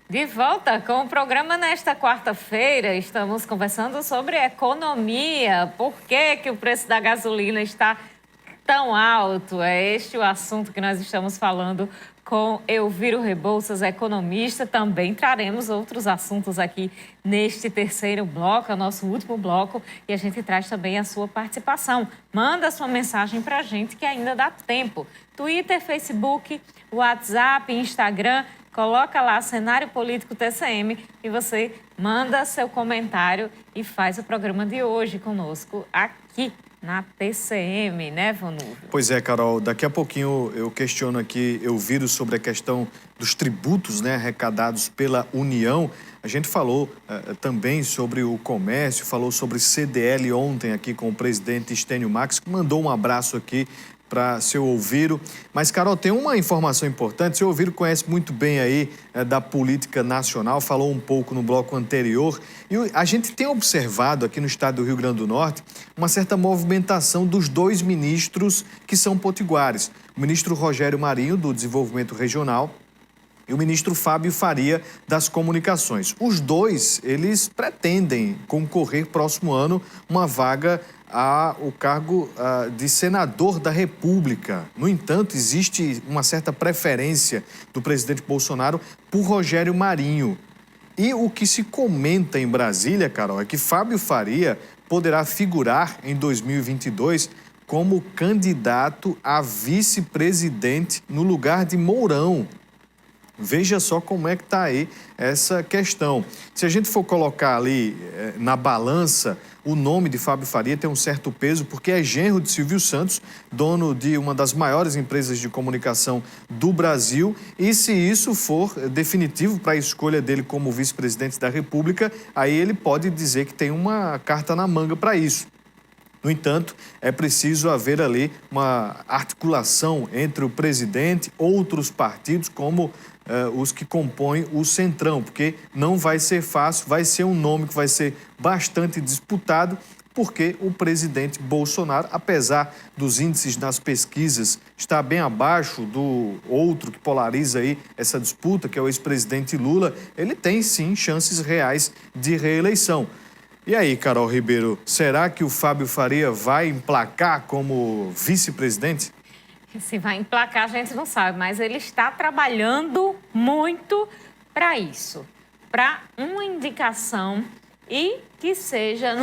De volta com o programa nesta quarta-feira. Estamos conversando sobre economia. Por que o preço da gasolina está tão alto? É este o assunto que nós estamos falando com Elviro Rebouças, economista. Também traremos outros assuntos aqui neste terceiro bloco, é o nosso último bloco, e a gente traz também a sua participação. Manda sua mensagem para a gente que ainda dá tempo. Twitter, Facebook, WhatsApp, Instagram. Coloca lá Cenário Político TCM e você manda seu comentário e faz o programa de hoje conosco aqui na TCM, né, Vanúvio? Pois é, Carol. Daqui a pouquinho eu questiono aqui, eu viro sobre a questão dos tributos, né, arrecadados pela União. A gente falou também sobre o comércio, falou sobre CDL ontem aqui com o presidente Stênio Max, que mandou um abraço aqui para seu Elviro. Mas, Carol, tem uma informação importante. Seu Elviro conhece muito bem aí da política nacional, falou um pouco no bloco anterior. E a gente tem observado aqui no estado do Rio Grande do Norte uma certa movimentação dos dois ministros que são potiguares. O ministro Rogério Marinho, do Desenvolvimento Regional, e o ministro Fábio Faria, das Comunicações. Os dois, eles pretendem concorrer próximo ano uma vaga ao cargo de senador da República. No entanto, existe uma certa preferência do presidente Bolsonaro por Rogério Marinho. E o que se comenta em Brasília, Carol, é que Fábio Faria poderá figurar em 2022 como candidato a vice-presidente no lugar de Mourão. Veja só como é que está aí essa questão. Se a gente for colocar ali na balança, o nome de Fábio Faria tem um certo peso, porque é genro de Silvio Santos, dono de uma das maiores empresas de comunicação do Brasil. E se isso for definitivo para a escolha dele como vice-presidente da República, aí ele pode dizer que tem uma carta na manga para isso. No entanto, é preciso haver ali uma articulação entre o presidente, outros partidos, como os que compõem o Centrão, porque não vai ser fácil, vai ser um nome que vai ser bastante disputado, porque o presidente Bolsonaro, apesar dos índices nas pesquisas estar bem abaixo do outro que polariza aí essa disputa, que é o ex-presidente Lula, ele tem sim chances reais de reeleição. E aí, Carol Ribeiro, será que o Fábio Faria vai emplacar como vice-presidente? Se vai emplacar, a gente não sabe, mas ele está trabalhando muito para isso, para uma indicação e que seja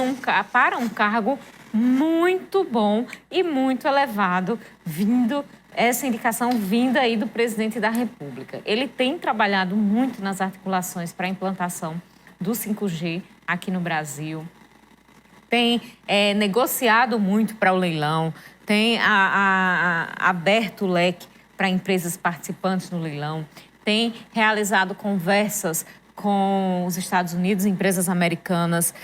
para um cargo muito bom e muito elevado, essa indicação vinda aí do presidente da República. Ele tem trabalhado muito nas articulações para a implantação do 5G aqui no Brasil, tem negociado muito para o leilão, tem aberto o leque para empresas participantes no leilão, tem realizado conversas com os Estados Unidos, empresas americanas,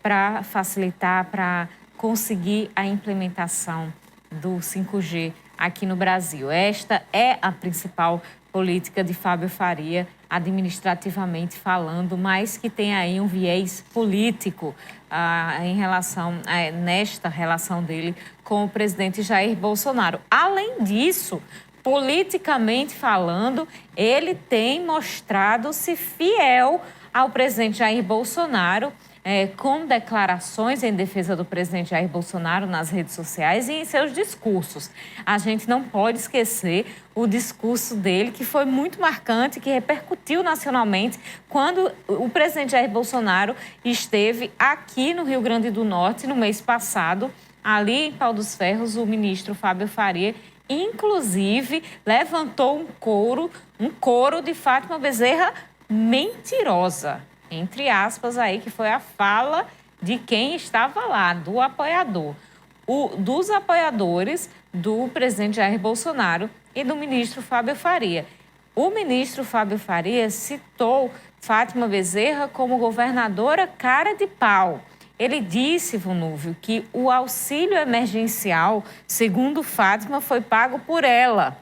para facilitar, para conseguir a implementação do 5G aqui no Brasil. Esta é a principal política de Fábio Faria, administrativamente falando, mas que tem aí um viés político nesta relação dele com o presidente Jair Bolsonaro. Além disso, politicamente falando, ele tem mostrado-se fiel ao presidente Jair Bolsonaro, com declarações em defesa do presidente Jair Bolsonaro nas redes sociais e em seus discursos. A gente não pode esquecer o discurso dele, que foi muito marcante, que repercutiu nacionalmente quando o presidente Jair Bolsonaro esteve aqui no Rio Grande do Norte no mês passado, ali em Pau dos Ferros, o ministro Fábio Faria, inclusive, levantou um coro de Fátima Bezerra mentirosa, entre aspas aí, que foi a fala de quem estava lá, do apoiador, dos apoiadores do presidente Jair Bolsonaro e do ministro Fábio Faria. O ministro Fábio Faria citou Fátima Bezerra como governadora cara de pau. Ele disse, Vanúvio, que o auxílio emergencial, segundo Fátima, foi pago por ela,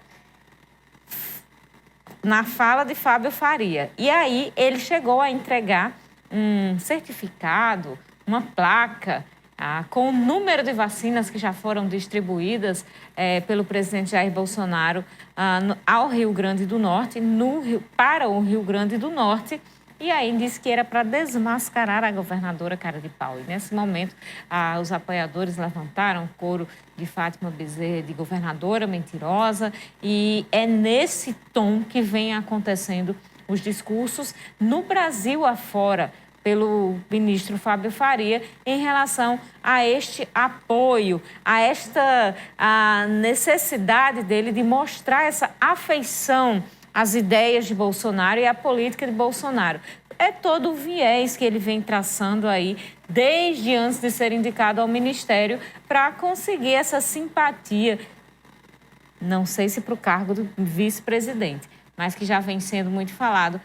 na fala de Fábio Faria. E aí ele chegou a entregar um certificado, uma placa Com o número de vacinas que já foram distribuídas pelo presidente Jair Bolsonaro ao Rio Grande do Norte, para o Rio Grande do Norte, e aí disse que era para desmascarar a governadora cara de pau. E nesse momento, os apoiadores levantaram o coro de Fátima Bezerra de governadora mentirosa, e é nesse tom que vem acontecendo os discursos no Brasil afora, pelo ministro Fábio Faria, em relação a este apoio, a necessidade dele de mostrar essa afeição às ideias de Bolsonaro e à política de Bolsonaro. É todo o viés que ele vem traçando aí, desde antes de ser indicado ao ministério, para conseguir essa simpatia, não sei se para o cargo do vice-presidente, mas que já vem sendo muito falado,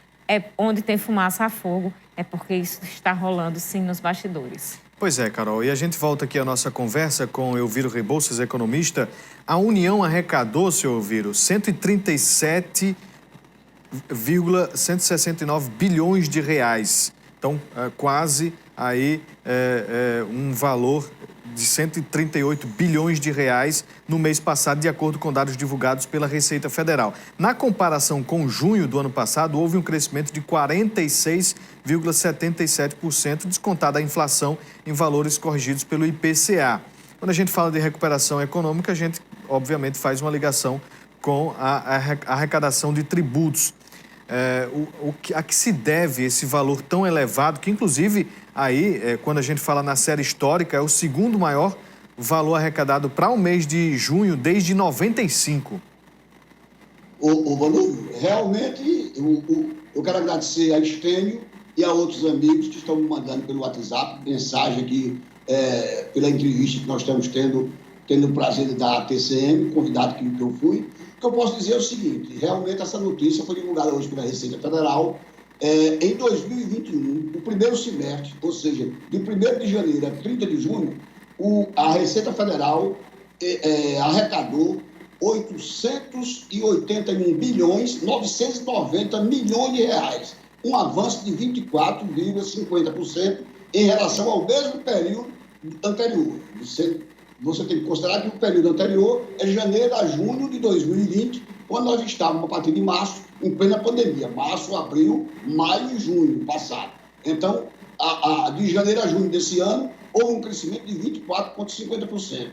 onde tem fumaça a fogo, é porque isso está rolando, sim, nos bastidores. Pois é, Carol. E a gente volta aqui à nossa conversa com Elviro Rebouças, economista. A União arrecadou, seu Elviro, 139 bilhões de reais. Então, quase aí um valor de 138 bilhões de reais no mês passado, de acordo com dados divulgados pela Receita Federal. Na comparação com junho do ano passado, houve um crescimento de 46,77%, descontada a inflação em valores corrigidos pelo IPCA. Quando a gente fala de recuperação econômica, a gente, obviamente, faz uma ligação com a arrecadação de tributos. A que se deve esse valor tão elevado, que inclusive aí, quando a gente fala na série histórica, é o segundo maior valor arrecadado para o mês de junho desde 95. Manu, realmente eu quero agradecer a Estênio e a outros amigos que estão me mandando pelo WhatsApp mensagem aqui pela entrevista que nós estamos tendo o prazer de dar à TCM, convidado que eu fui. O que eu posso dizer é o seguinte: realmente essa notícia foi divulgada hoje pela Receita Federal. Em 2021, o primeiro semestre, ou seja, de 1º de janeiro a 30 de junho, a Receita Federal arrecadou 881 bilhões 990 milhões de reais, um avanço de 24,50% em relação ao mesmo período anterior. Você tem que considerar que o período anterior é de janeiro a junho de 2020, quando nós estávamos, a partir de março, em plena pandemia. Março, abril, maio e junho passado. Então, de janeiro a junho desse ano, houve um crescimento de 24,50%.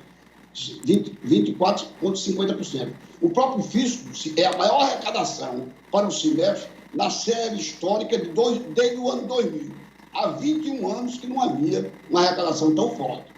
24,50%. O próprio fisco é a maior arrecadação para o semestre na série histórica desde o ano 2000. Há 21 anos que não havia uma arrecadação tão forte.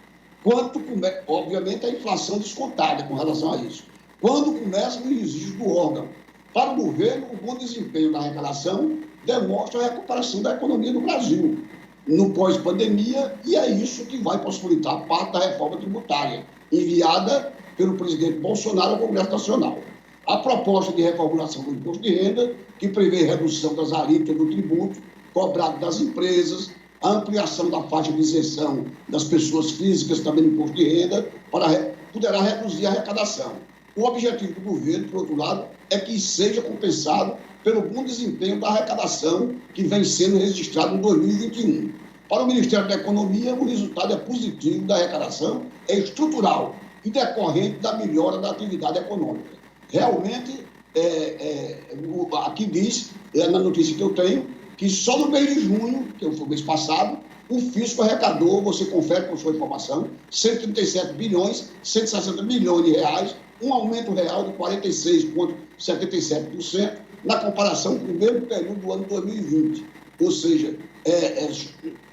Obviamente, a inflação descontada com relação a isso. Quando começa o registro do órgão. Para o governo, o bom desempenho da arrecadação demonstra a recuperação da economia do Brasil no pós-pandemia, e é isso que vai possibilitar parte da reforma tributária enviada pelo presidente Bolsonaro ao Congresso Nacional. A proposta de reformulação do imposto de renda, que prevê redução das alíquotas do tributo cobrado das empresas, a ampliação da faixa de isenção das pessoas físicas também no imposto de renda, poderá reduzir a arrecadação. O objetivo do governo, por outro lado, é que seja compensado pelo bom desempenho da arrecadação que vem sendo registrado em 2021. Para o Ministério da Economia, o resultado é positivo da arrecadação, é estrutural e decorrente da melhora da atividade econômica. Realmente, aqui diz, na notícia que eu tenho, que só no mês de junho, que foi o mês passado, o fisco arrecadou, você confere com sua informação, 137 bilhões, 160 milhões de reais, um aumento real de 46,77% na comparação com o mesmo período do ano 2020. Ou seja,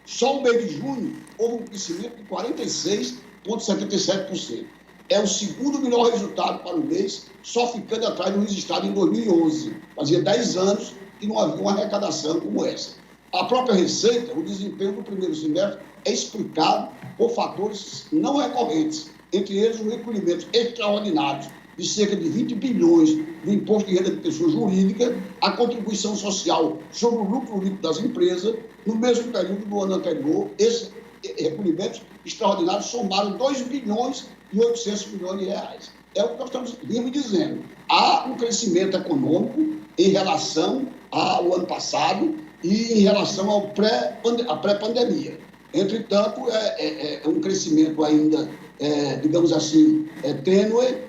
só o mês de junho houve um crescimento de 46,77%. É o segundo melhor resultado para o mês, só ficando atrás do registrado em 2011. Fazia 10 anos que não havia uma arrecadação como essa. A própria Receita, o desempenho do primeiro semestre é explicado por fatores não recorrentes, entre eles os recolhimentos extraordinários de cerca de 20 bilhões do imposto de renda de pessoa jurídica, a contribuição social sobre o lucro líquido das empresas. No mesmo período do ano anterior, esses recolhimentos extraordinários somaram 2 bilhões e 800 milhões de reais. É o que nós estamos dizendo. Há um crescimento econômico em relação ao ano passado e em relação à pré-pandemia. Entretanto, é um crescimento ainda, digamos assim, tênue.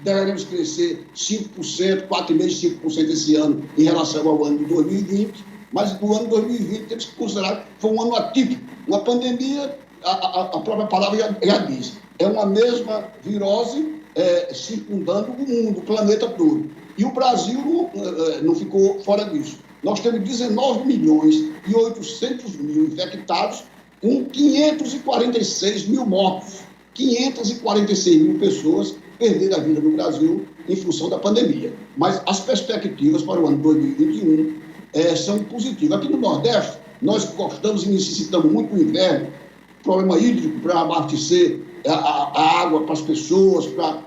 Deveremos crescer 5%, 4,5%, 5% esse ano em relação ao ano de 2020, mas no ano de 2020 temos que considerar que foi um ano atípico. Uma pandemia, a própria palavra já diz, é uma mesma virose circundando o mundo, o planeta todo. E o Brasil não ficou fora disso. Nós temos 19 milhões e 800 mil infectados, com 546 mil mortos. 546 mil pessoas perderam a vida no Brasil em função da pandemia. Mas as perspectivas para o ano 2021 são positivas. Aqui no Nordeste, nós gostamos e necessitamos muito do inverno, problema hídrico para abastecer a água para as pessoas, para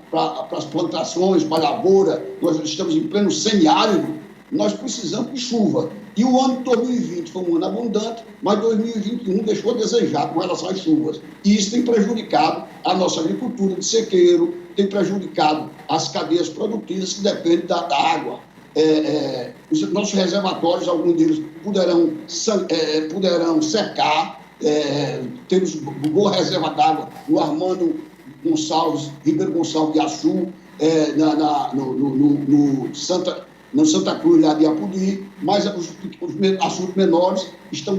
as plantações, para a lavoura. Nós estamos em pleno semiárido, nós precisamos de chuva. E o ano de 2020 foi um ano abundante, mas 2021 deixou a desejar com relação às chuvas. E isso tem prejudicado a nossa agricultura de sequeiro, tem prejudicado as cadeias produtivas que dependem da água. Os nossos reservatórios, alguns deles poderão secar. Temos boa reserva d'água no Armando Gonçalves, Ribeiro Gonçalves de Açu, no Santa Cruz, lá de Apodi, mas os açudes menores estão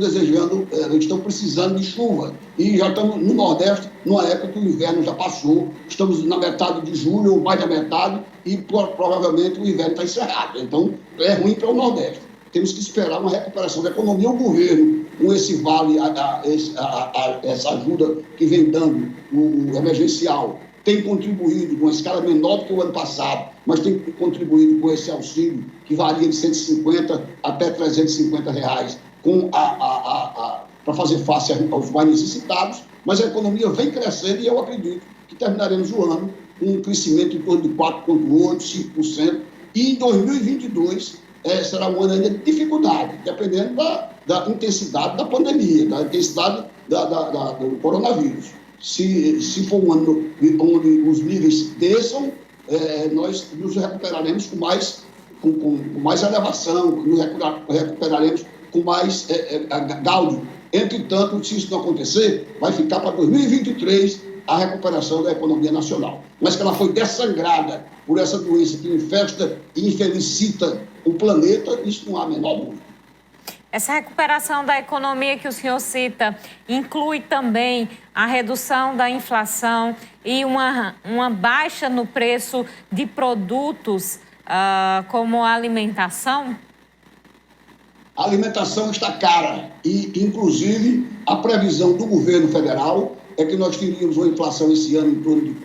precisando de chuva. E já estamos no Nordeste, numa época que o inverno já passou, estamos na metade de julho, ou mais da metade, e provavelmente o inverno está encerrado. Então, é ruim para o Nordeste. Temos que esperar uma recuperação da economia. O governo, com esse vale, essa ajuda que vem dando, o emergencial, tem contribuído com uma escala menor do que o ano passado, mas tem contribuído com esse auxílio, que varia de 150 até 350 reais, para fazer face aos mais necessitados. Mas a economia vem crescendo e eu acredito que terminaremos o ano com um crescimento em torno de 4,8%, 5%, e em 2022 será um ano ainda de dificuldade, dependendo da intensidade da pandemia, da intensidade do coronavírus. Se for um ano onde os níveis desçam, nós nos recuperaremos com mais elevação, nos recuperaremos com mais gáudio. Entretanto, se isso não acontecer, vai ficar para 2023 a recuperação da economia nacional. Mas que ela foi dessangrada por essa doença que infesta e infelicita o planeta, isso não há a menor dúvida. Essa recuperação da economia que o senhor cita inclui também a redução da inflação e uma baixa no preço de produtos como a alimentação? A alimentação está cara e, inclusive, a previsão do governo federal é que nós teríamos uma inflação esse ano em torno de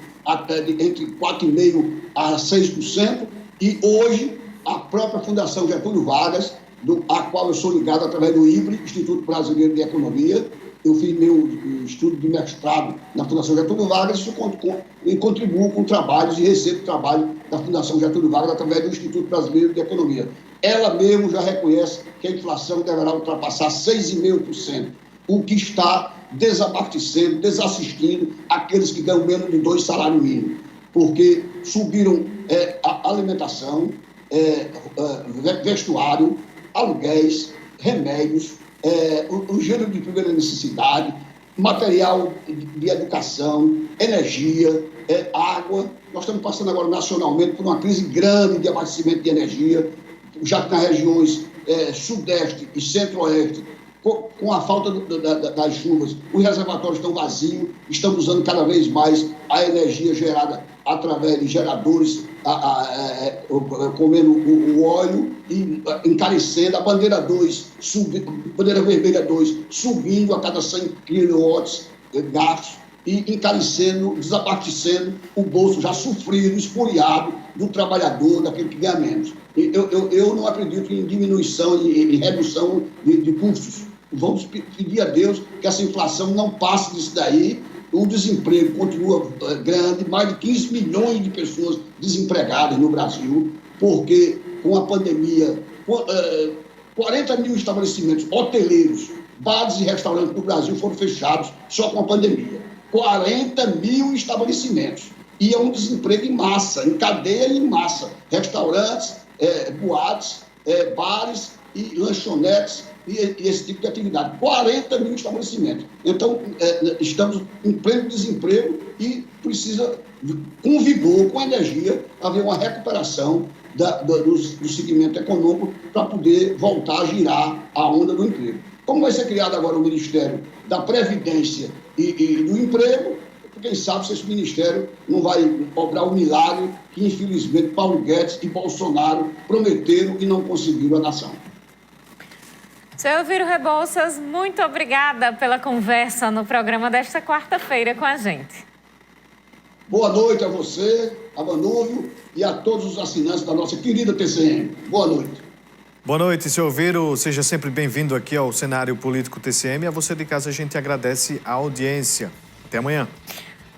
entre 4,5% a 6%, e hoje a própria Fundação Getúlio Vargas, a qual eu sou ligado através do IBRE, Instituto Brasileiro de Economia. Eu fiz meu estudo de mestrado na Fundação Getúlio Vargas e contribuo com trabalhos e recebo trabalho da Fundação Getúlio Vargas através do Instituto Brasileiro de Economia. Ela mesmo já reconhece que a inflação deverá ultrapassar 6,5%, o que está desabastecendo, desassistindo aqueles que ganham menos de 2 salários mínimos, porque subiram a alimentação, vestuário, aluguéis, remédios, o gênero de primeira necessidade, material de educação, energia, água. Nós estamos passando agora nacionalmente por uma crise grande de abastecimento de energia, já que nas regiões sudeste e centro-oeste, com a falta das chuvas, os reservatórios estão vazios, estamos usando cada vez mais a energia gerada através de geradores, comendo o óleo e encarecendo. A bandeira 2, bandeira vermelha 2, subindo a cada 100 quilowatts gastos e encarecendo, desabastecendo o bolso já sofrido, espoliado do trabalhador, daquele que ganha menos. Eu não acredito em diminuição e redução de custos. Vamos pedir a Deus que essa inflação não passe disso daí. O desemprego continua grande, mais de 15 milhões de pessoas desempregadas no Brasil, porque com a pandemia, 40 mil estabelecimentos hoteleiros, bares e restaurantes no Brasil foram fechados só com a pandemia. 40 mil estabelecimentos. E é um desemprego em massa, em cadeia e em massa. Restaurantes, boates, bares e lanchonetes e esse tipo de atividade. 40 mil estabelecimentos. Então, estamos em pleno desemprego e precisa, com vigor, com energia, haver uma recuperação do segmento econômico para poder voltar a girar a onda do emprego. Como vai ser criado agora o Ministério da Previdência e do Emprego, quem sabe se esse ministério não vai obrar o milagre que, infelizmente, Paulo Guedes e Bolsonaro prometeram e não conseguiram à nação. Seu Elviro Rebouças, muito obrigada pela conversa no programa desta quarta-feira com a gente. Boa noite a você, a Manúvio e a todos os assinantes da nossa querida TCM. Boa noite. Boa noite, seu Elviro. Seja sempre bem-vindo aqui ao Cenário Político TCM. A você de casa, a gente agradece a audiência. Até amanhã.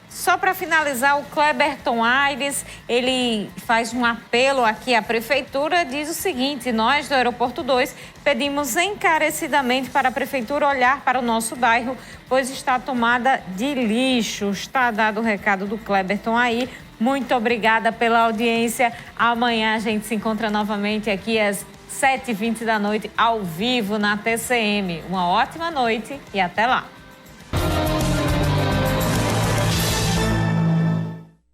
Só para finalizar, o Cleberton Aires, ele faz um apelo aqui à Prefeitura, diz o seguinte: nós do Aeroporto 2 pedimos encarecidamente para a Prefeitura olhar para o nosso bairro, pois está tomada de lixo. Está dado o recado do Cleberton aí. Muito obrigada pela audiência. Amanhã a gente se encontra novamente aqui às 7h20 da noite, ao vivo na TCM. Uma ótima noite e até lá.